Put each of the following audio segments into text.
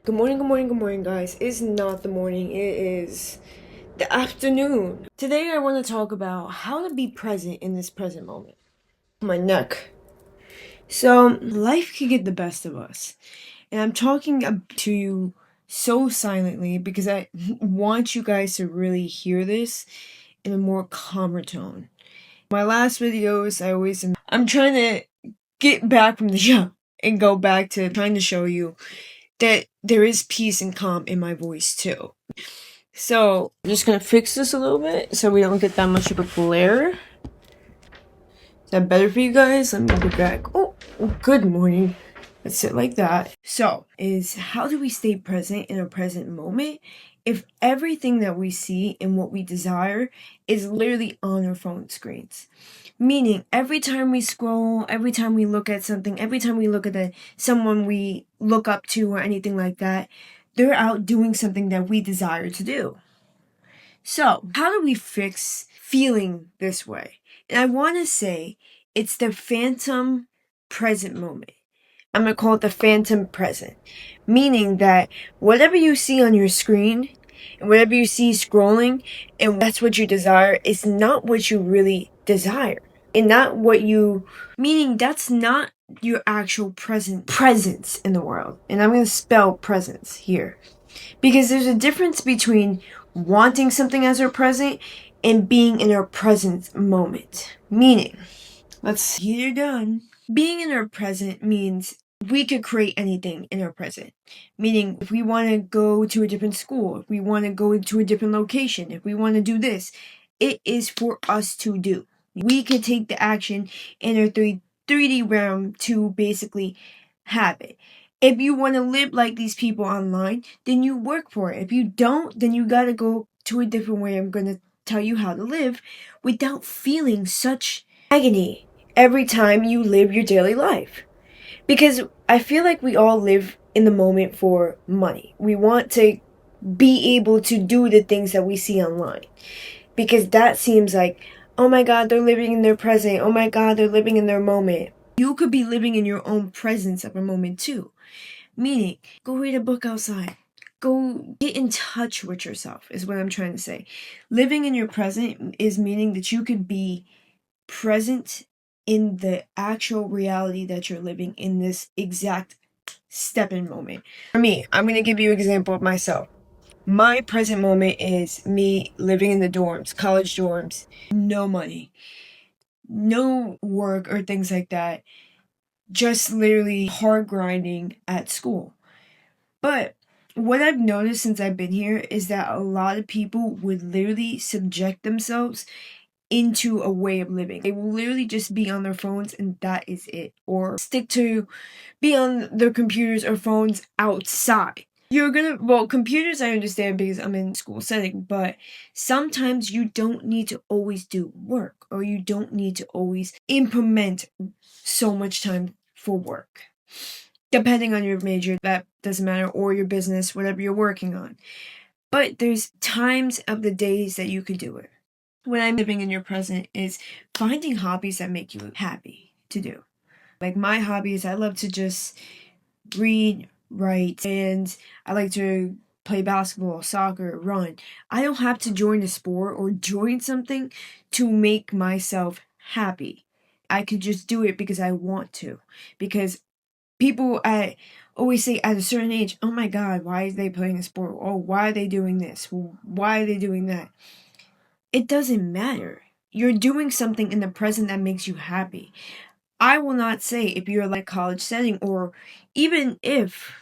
Good morning, guys. It's not the morning, it is the afternoon. Today, I want to talk about how to be present in this present moment. My neck. So, life can get the best of us. And I'm talking to you so silently because I want you guys to really hear this in a more calmer tone. My last videos, I'm trying to get back from the jump and go back to trying to show you that there is peace and calm in my voice too. So I'm just gonna fix this a little bit so we don't get that much of a glare. Is that better for you guys? Let me go back. Oh, good morning. Let's sit like that. So, is how do we stay present in a present moment if everything that we see and what we desire is literally on our phone screens? Meaning, every time we scroll, every time we look at something, every time we look at someone we look up to or anything like that, they're out doing something that we desire to do. So, how do we fix feeling this way? And I want to say it's the phantom present moment. I'm going to call it the phantom present, meaning that whatever you see on your screen and whatever you see scrolling and that's what you desire is not what you really desire. And not what you, meaning that's not your actual presence in the world. And I'm going to spell presence here. Because there's a difference between wanting something as our present and being in our present moment. Meaning, let's get it done. Being in our present means we could create anything in our present. Meaning, if we want to go to a different school, if we want to go to a different location, if we want to do this, it is for us to do. We could take the action in our 3D realm to basically have it. If you want to live like these people online, then you work for it. If you don't, then you gotta go to a different way. I'm gonna tell you how to live without feeling such agony every time you live your daily life. Because I feel like we all live in the moment for money. We want to be able to do the things that we see online. Because that seems like, oh my God, they're living in their present. Oh my God, they're living in their moment. You could be living in your own presence of a moment too. Meaning, go read a book outside. Go get in touch with yourself, is what I'm trying to say. Living in your present is meaning that you could be present in the actual reality that you're living in this exact step in moment. For me, I'm going to give you an example of myself. My present moment is me living in the dorms, college dorms, no money, no work or things like that, just literally hard grinding at school. But what I've noticed since I've been here is that a lot of people would literally subject themselves into a way of living. They will literally just be on their phones and that is it. Or stick to be on their computers or phones outside. Computers I understand because I'm in school setting, but sometimes you don't need to always do work or you don't need to always implement so much time for work. Depending on your major, that doesn't matter, or your business, whatever you're working on. But there's times of the days that you could do it. When I'm living in your present is finding hobbies that make you happy to do. Like my hobbies, I love to just read, write, and I like to play basketball, soccer, run. I don't have to join a sport or join something to make myself happy. I could just do it because I want to. Because people always say at a certain age, oh my God, why are they playing a sport? Oh, why are they doing this? Why are they doing that? It doesn't matter. You're doing something in the present that makes you happy. I will not say if you're like college setting or even if,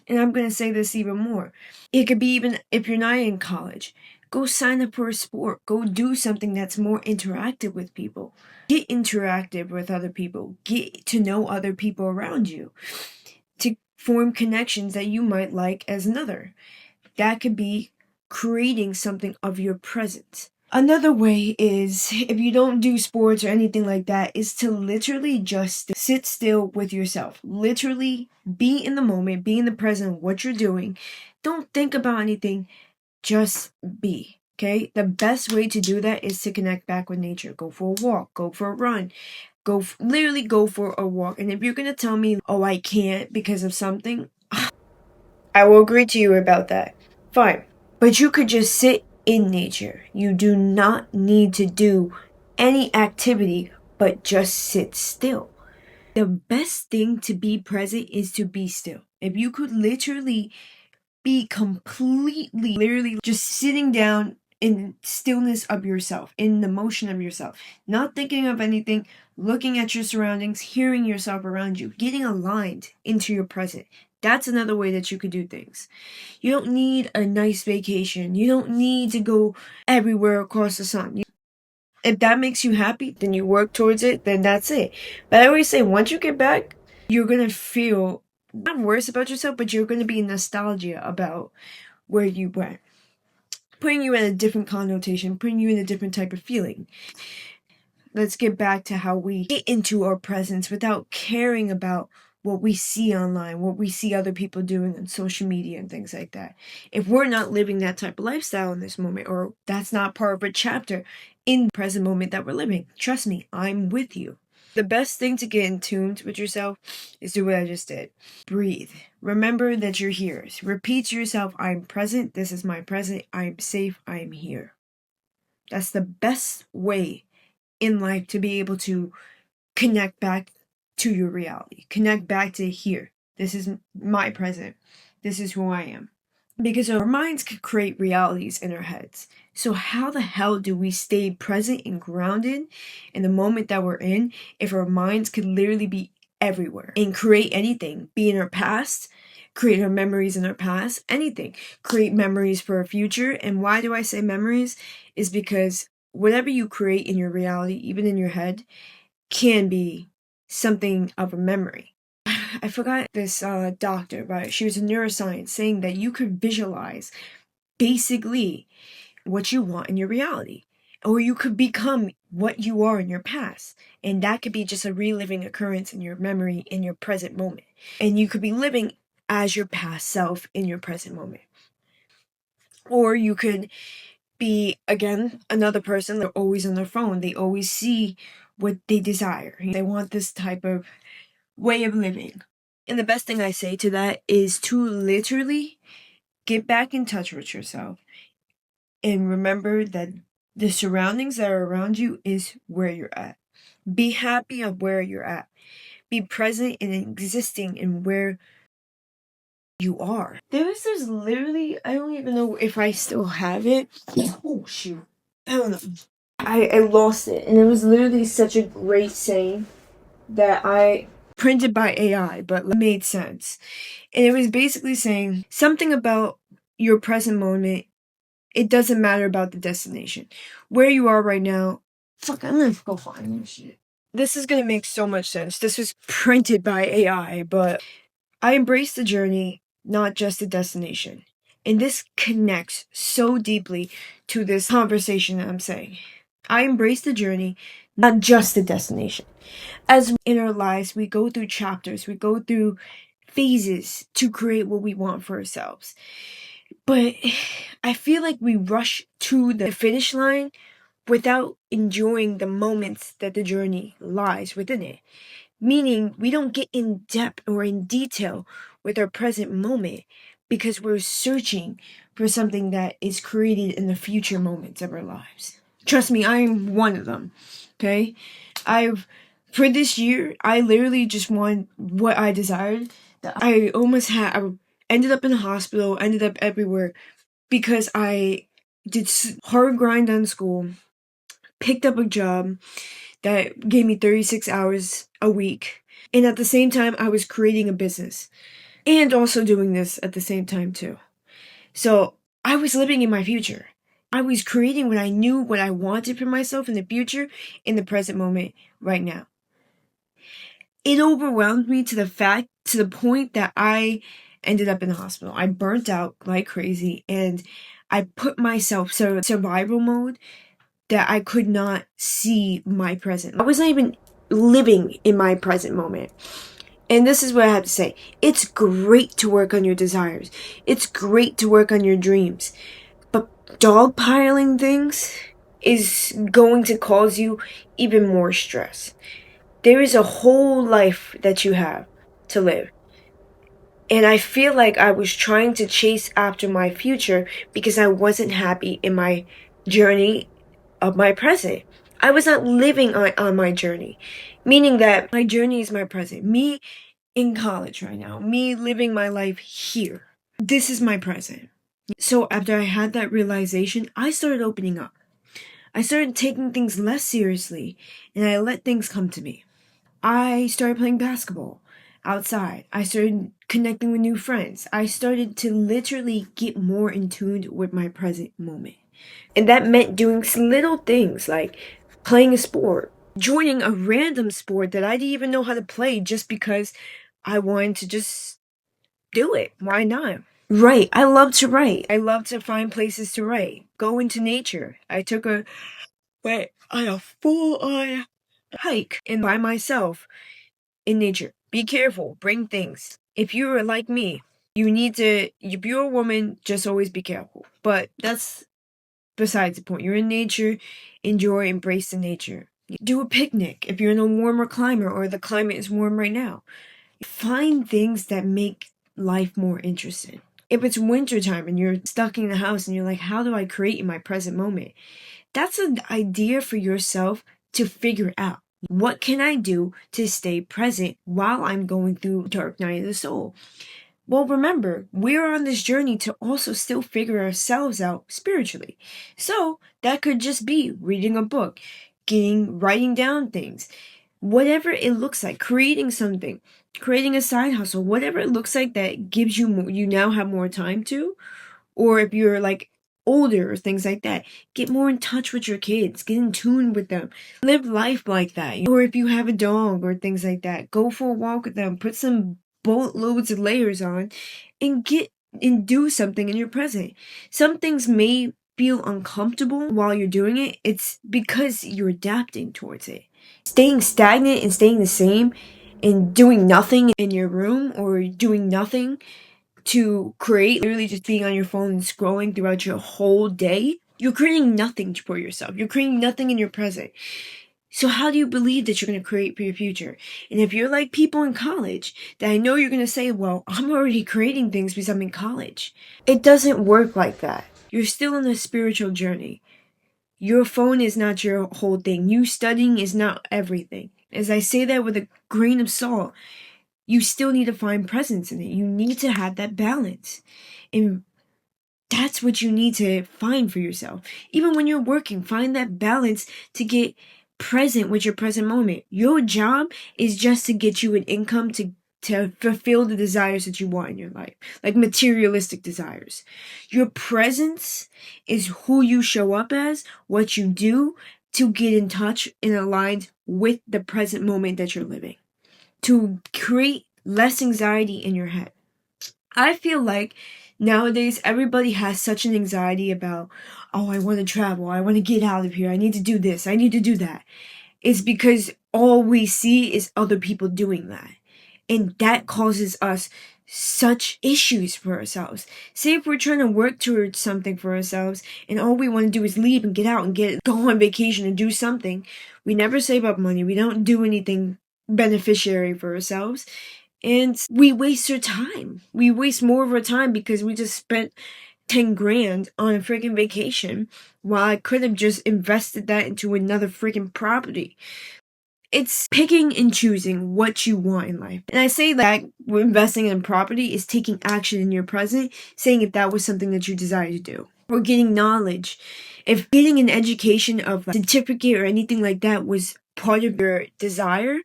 and I'm going to say this even more, it could be even if you're not in college, go sign up for a sport. Go do something that's more interactive with people. Get interactive with other people. Get to know other people around you to form connections that you might like as another. That could be creating something of your present. Another way is, if you don't do sports or anything like that, is to literally just sit still with yourself. Literally be in the moment, be in the present of what you're doing. Don't think about anything, just be. Okay? The best way to do that is to connect back with nature. Go for a walk, go for a run. Literally go for a walk. And if you're going to tell me, oh, I can't because of something, I will agree to you about that. Fine. But you could just sit in nature. You do not need to do any activity but just sit still. The best thing to be present is to be still. If you could literally be completely, literally just sitting down in stillness of yourself, in the motion of yourself, not thinking of anything, looking at your surroundings, hearing yourself around you, getting aligned into your present. That's another way that you could do things. You don't need a nice vacation. You don't need to go everywhere across the sun. If that makes you happy, then you work towards it, then that's it. But I always say, once you get back, you're going to feel not worse about yourself, but you're going to be nostalgia about where you went. Putting you in a different connotation, putting you in a different type of feeling. Let's get back to how we get into our presence without caring about what we see online, what we see other people doing on social media and things like that. If we're not living that type of lifestyle in this moment, or that's not part of a chapter in the present moment that we're living, trust me, I'm with you. The best thing to get in tune with yourself is do what I just did. Breathe. Remember that you're here. Repeat to yourself, I'm present, this is my present, I'm safe, I'm here. That's the best way in life to be able to connect back to your reality, connect back to here. This is my present. This is who I am. Because our minds could create realities in our heads. So how the hell do we stay present and grounded in the moment that we're in if our minds could literally be everywhere and create anything, be in our past, create our memories in our past, anything, create memories for our future. And why do I say memories? Is because whatever you create in your reality, even in your head, can be something of a memory. I forgot this doctor, but she was a neuroscience saying that you could visualize basically what you want in your reality, or you could become what you are in your past, and that could be just a reliving occurrence in your memory in your present moment, and you could be living as your past self in your present moment. Or you could be, again, another person. They're always on their phone, they always see what they desire, they want this type of way of living. And the best thing I say to that is to literally get back in touch with yourself and remember that the surroundings that are around you is where you're at. Be happy of where you're at. Be present and existing in where you are. There's literally, I don't even know if I still have it. Oh, shoot. I don't know. I lost it. And it was literally such a great saying that I printed by AI, but made sense. And it was basically saying something about your present moment. It doesn't matter about the destination. Where you are right now. Fuck, I'm gonna go find this shit. This is gonna make so much sense. This was printed by AI, but I embrace the journey, not just the destination. And this connects so deeply to this conversation that I'm saying. I embrace the journey, not just the destination. As in our lives, we go through chapters, we go through phases to create what we want for ourselves. But I feel like we rush to the finish line without enjoying the moments that the journey lies within it. Meaning, we don't get in depth or in detail with our present moment because we're searching for something that is created in the future moments of our lives. Trust me, I'm one of them. Okay? For this year, I literally just want what I desired. I ended up in the hospital, ended up everywhere because I did hard grind on school, picked up a job that gave me 36 hours a week. And at the same time, I was creating a business and also doing this at the same time too. So I was living in my future. I was creating what I knew, what I wanted for myself in the future, in the present moment right now. It overwhelmed me to the point that I ended up in the hospital. I burnt out like crazy and I put myself in survival mode that I could not see my present. I was not even living in my present moment. And this is what I have to say. It's great to work on your desires. It's great to work on your dreams. But dogpiling things is going to cause you even more stress. There is a whole life that you have to live. And I feel like I was trying to chase after my future because I wasn't happy in my journey of my present. I was not living on my journey, meaning that my journey is my present. Me in college right now, me living my life here. This is my present. So after I had that realization, I started opening up. I started taking things less seriously and I let things come to me. I started playing basketball outside. I started connecting with new friends. I started to literally get more in tune with my present moment. And that meant doing little things like playing a sport, joining a random sport that I didn't even know how to play just because I wanted to just do it. Why not? Write. I love to write. I love to find places to write. Go into nature. I took a full on hike and by myself in nature. Be careful. Bring things. If you are like me, you need to, if you're a woman, just always be careful. But that's besides the point. You're in nature, enjoy, embrace the nature. Do a picnic if you're in a warmer climate or the climate is warm right now. Find things that make life more interesting. If it's wintertime and you're stuck in the house and you're like, how do I create in my present moment? That's an idea for yourself to figure out. What can I do to stay present while I'm going through dark night of the soul? Well, remember, we're on this journey to also still figure ourselves out spiritually. So that could just be reading a book, writing down things, whatever it looks like, creating something, creating a side hustle, whatever it looks like that gives you more, you now have more time to, or if you're like older or things like that, get more in touch with your kids, get in tune with them, live life like that. Or if you have a dog or things like that, go for a walk with them, put some boatloads of layers on and get and do something in your present. Some things may feel uncomfortable while you're doing it. It's because you're adapting towards it. Staying stagnant and staying the same and doing nothing in your room or doing nothing to create, literally just being on your phone and scrolling throughout your whole day, you're creating nothing for yourself. You're creating nothing in your present. So how do you believe that you're going to create for your future? And if you're like people in college, that I know you're going to say, well, I'm already creating things because I'm in college. It doesn't work like that. You're still on a spiritual journey. Your phone is not your whole thing. You studying is not everything. As I say that with a grain of salt, you still need to find presence in it. You need to have that balance. And that's what you need to find for yourself. Even when you're working, find that balance to get present with your present moment. Your job is just to get you an income to fulfill the desires that you want in your life, like materialistic desires. Your presence is who you show up as, what you do to get in touch and aligned with the present moment that you're living, to create less anxiety in your head. I feel like nowadays everybody has such an anxiety about, oh, I want to travel, I want to get out of here, I need to do this, I need to do that. It's because all we see is other people doing that. And that causes us such issues for ourselves. Say if we're trying to work towards something for ourselves and all we want to do is leave and get out and go on vacation and do something. We never save up money. We don't do anything beneficiary for ourselves. And we waste our time. We waste more of our time because we just spent 10 grand on a freaking vacation while I could have just invested that into another freaking property. It's picking and choosing what you want in life. And I say that investing in property is taking action in your present, saying if that was something that you desire to do. Or getting knowledge. If getting an education of a certificate or anything like that was part of your desire,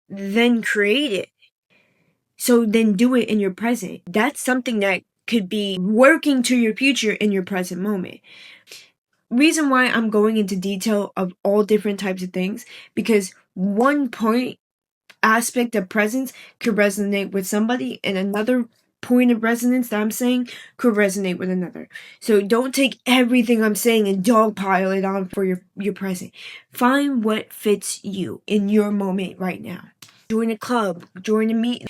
then create it. So then do it in your present. That's something that could be working to your future in your present moment. Reason why I'm going into detail of all different types of things, because one point aspect of presence could resonate with somebody and another point of resonance that I'm saying could resonate with another. So don't take everything I'm saying and dogpile it on for your present. Find what fits you in your moment right now. Join a club, join a meeting,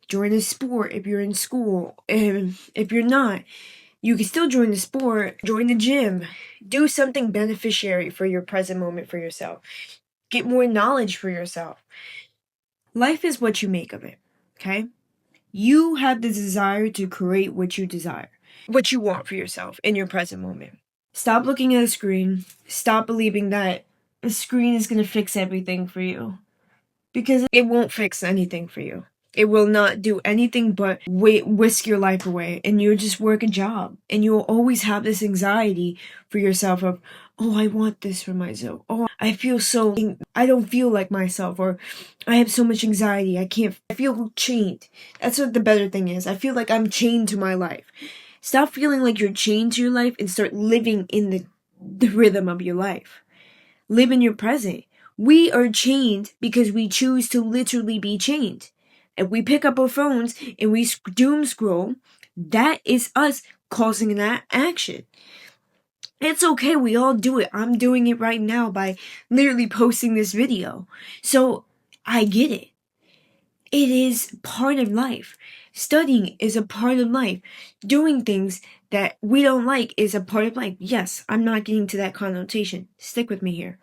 join a sport if you're in school. And if you're not, you can still join the sport, join the gym, do something beneficiary for your present moment for yourself. Get more knowledge for yourself. Life is what you make of it, okay? You have the desire to create what you desire, what you want for yourself in your present moment. Stop looking at a screen. Stop believing that a screen is going to fix everything for you, because it won't fix anything for you. It will not do anything but whisk your life away, and you'll just work a job, and you'll always have this anxiety for yourself of, oh, I want this for myself. Oh, I don't feel like myself, or I have so much anxiety. I feel chained. That's what the better thing is. I feel like I'm chained to my life. Stop feeling like you're chained to your life and start living in the rhythm of your life. Live in your present. We are chained because we choose to literally be chained. If we pick up our phones and we doom scroll, that is us causing that action. It's okay, we all do it. I'm doing it right now by literally posting this video. So I get it. It is part of life. Studying is a part of life. Doing things that we don't like is a part of life. Yes, I'm not getting to that connotation. Stick with me here.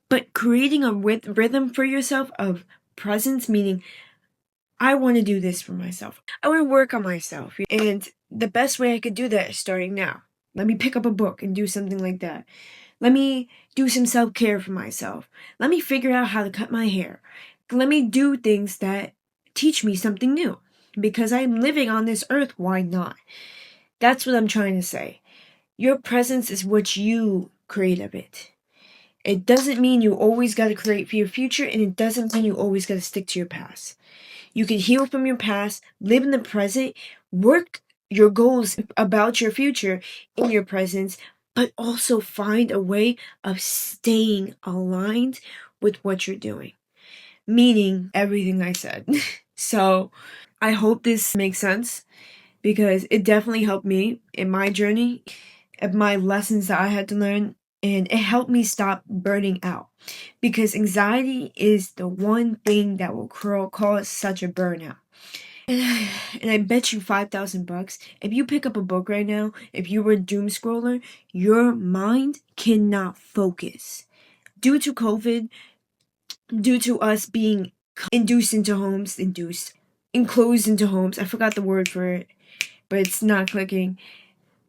But creating a rhythm for yourself of presence, meaning I want to do this for myself. I want to work on myself. And the best way I could do that is starting now. Let me pick up a book and do something like that. Let me do some self-care for myself. Let me figure out how to cut my hair. Let me do things that teach me something new. Because I'm living on this earth, why not? That's what I'm trying to say. Your presence is what you create of it. It doesn't mean you always got to create for your future, and it doesn't mean you always got to stick to your past. You can heal from your past, live in the present, work your goals about your future in your presence, but also find a way of staying aligned with what you're doing. Meaning everything I said. So I hope this makes sense, because it definitely helped me in my journey, of my lessons that I had to learn, and it helped me stop burning out, because anxiety is the one thing that will cause such a burnout. And I bet you $5,000, if you pick up a book right now, if you were a doom scroller, your mind cannot focus. Due to COVID, due to us being enclosed into homes, I forgot the word for it, but it's not clicking.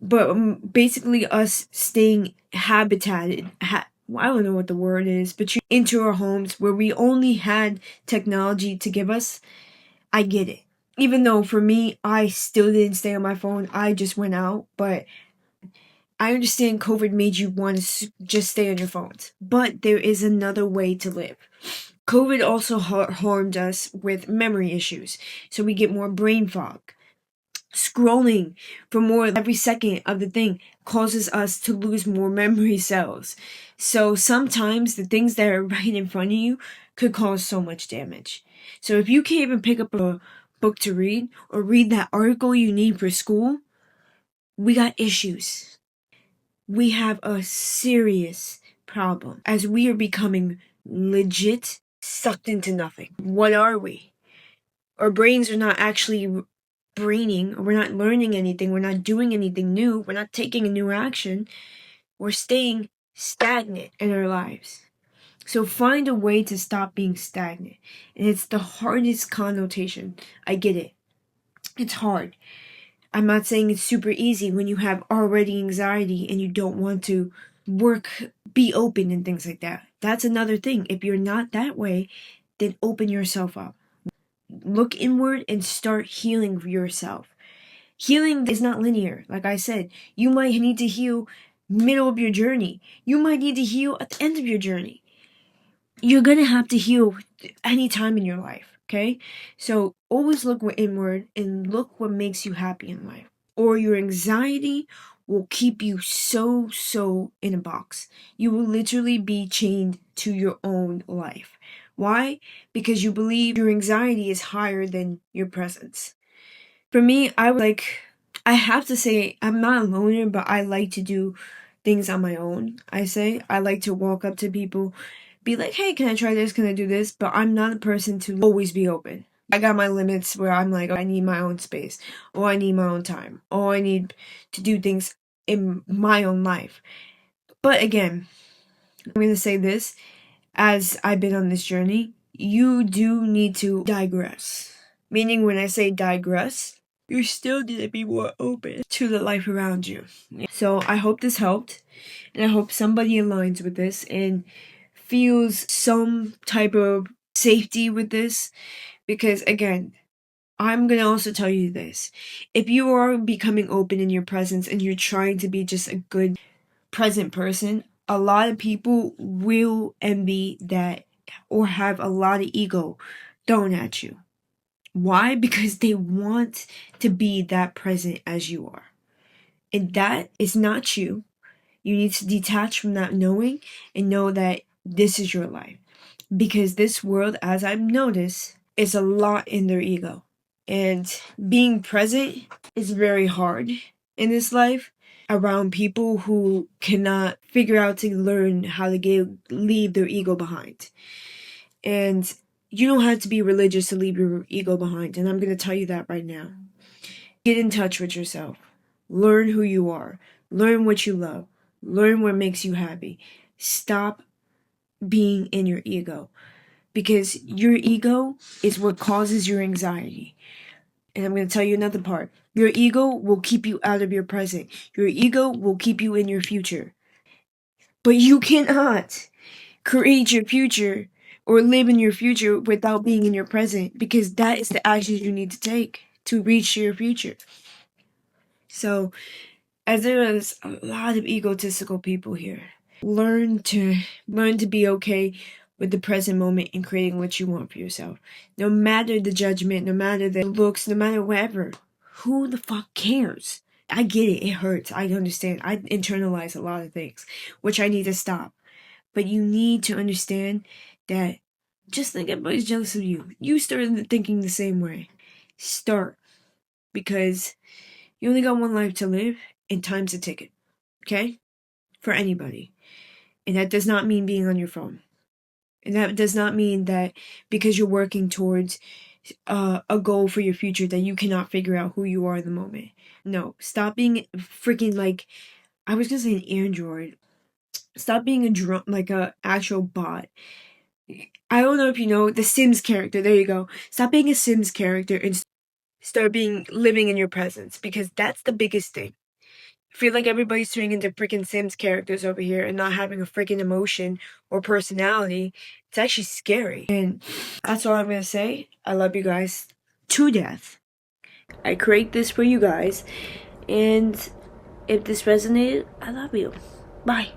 But basically us staying habitated, I don't know what the word is, but you into our homes where we only had technology to give us. I get it. Even though for me, I still didn't stay on my phone. I just went out. But I understand COVID made you want to just stay on your phones. But there is another way to live. COVID also harmed us with memory issues. So we get more brain fog. Scrolling for more every second of the thing causes us to lose more memory cells. So sometimes the things that are right in front of you could cause so much damage. So if you can't even pick up a book to read or read that article you need for school, we got issues. We have a serious problem as we are becoming legit sucked into nothing. What are we? Our brains are not actually braining, or we're not learning anything, we're not doing anything new, we're not taking a new action, we're staying stagnant in our lives. So find a way to stop being stagnant. And it's the hardest connotation. I get it. It's hard. I'm not saying it's super easy when you have already anxiety and you don't want to be open and things like that. That's another thing. If you're not that way, then open yourself up. Look inward and start healing yourself. Healing is not linear. Like I said, you might need to heal middle of your journey. You might need to heal at the end of your journey. You're going to have to heal any time in your life, okay? So always look inward and look what makes you happy in life. Or your anxiety will keep you so in a box. You will literally be chained to your own life. Why? Because you believe your anxiety is higher than your presence. For me, I have to say, I'm not a loner, but I like to do things on my own. I like to walk up to people, be like, hey, can I try this? Can I do this? But I'm not a person to always be open. I got my limits where I'm like, oh, I need my own space, or I need my own time, or I need to do things in my own life. But again, I'm going to say this, as I've been on this journey, you do need to digress. Meaning when I say digress, you still need to be more open to the life around you. So I hope this helped, and I hope somebody aligns with this and feels some type of safety with this. Because again, I'm gonna also tell you this. If you are becoming open in your presence and you're trying to be just a good present person, a lot of people will envy that or have a lot of ego thrown at you. Why? Because they want to be that present as you are. And that is not you. You need to detach from that knowing and know that this is your life. Because this world, as I've noticed, is a lot in their ego. And being present is very hard in this life around people who cannot figure out to learn how to leave their ego behind. And you don't have to be religious to leave your ego behind. And I'm going to tell you that right now. Get in touch with yourself. Learn who you are. Learn what you love. Learn what makes you happy. Stop being in your ego. Because your ego is what causes your anxiety. And I'm going to tell you another part. Your ego will keep you out of your present. Your ego will keep you in your future. But you cannot create your future or live in your future without being in your present, because that is the actions you need to take to reach your future. So, as there is a lot of egotistical people here, learn to be okay with the present moment and creating what you want for yourself. No matter the judgment, no matter the looks, no matter whatever. Who the fuck cares? I get it. It hurts. I understand. I internalize a lot of things, which I need to stop. But you need to understand that just think everybody's jealous of you. You started thinking the same way. Start. Because you only got one life to live, and time's a ticket. Okay? For anybody. And that does not mean being on your phone. And that does not mean that because you're working towards a goal for your future that you cannot figure out who you are in the moment. No. Stop being freaking like, I was gonna say an android. Stop being like a actual bot. I don't know if you know the Sims character. There you go. Stop being a Sims character and start living in your presence, because that's the biggest thing. I feel like everybody's turning into freaking Sims characters over here and not having a freaking emotion or personality. It's actually scary. And that's all I'm gonna say. I love you guys to death. I create this for you guys. And if this resonated, I love you. Bye.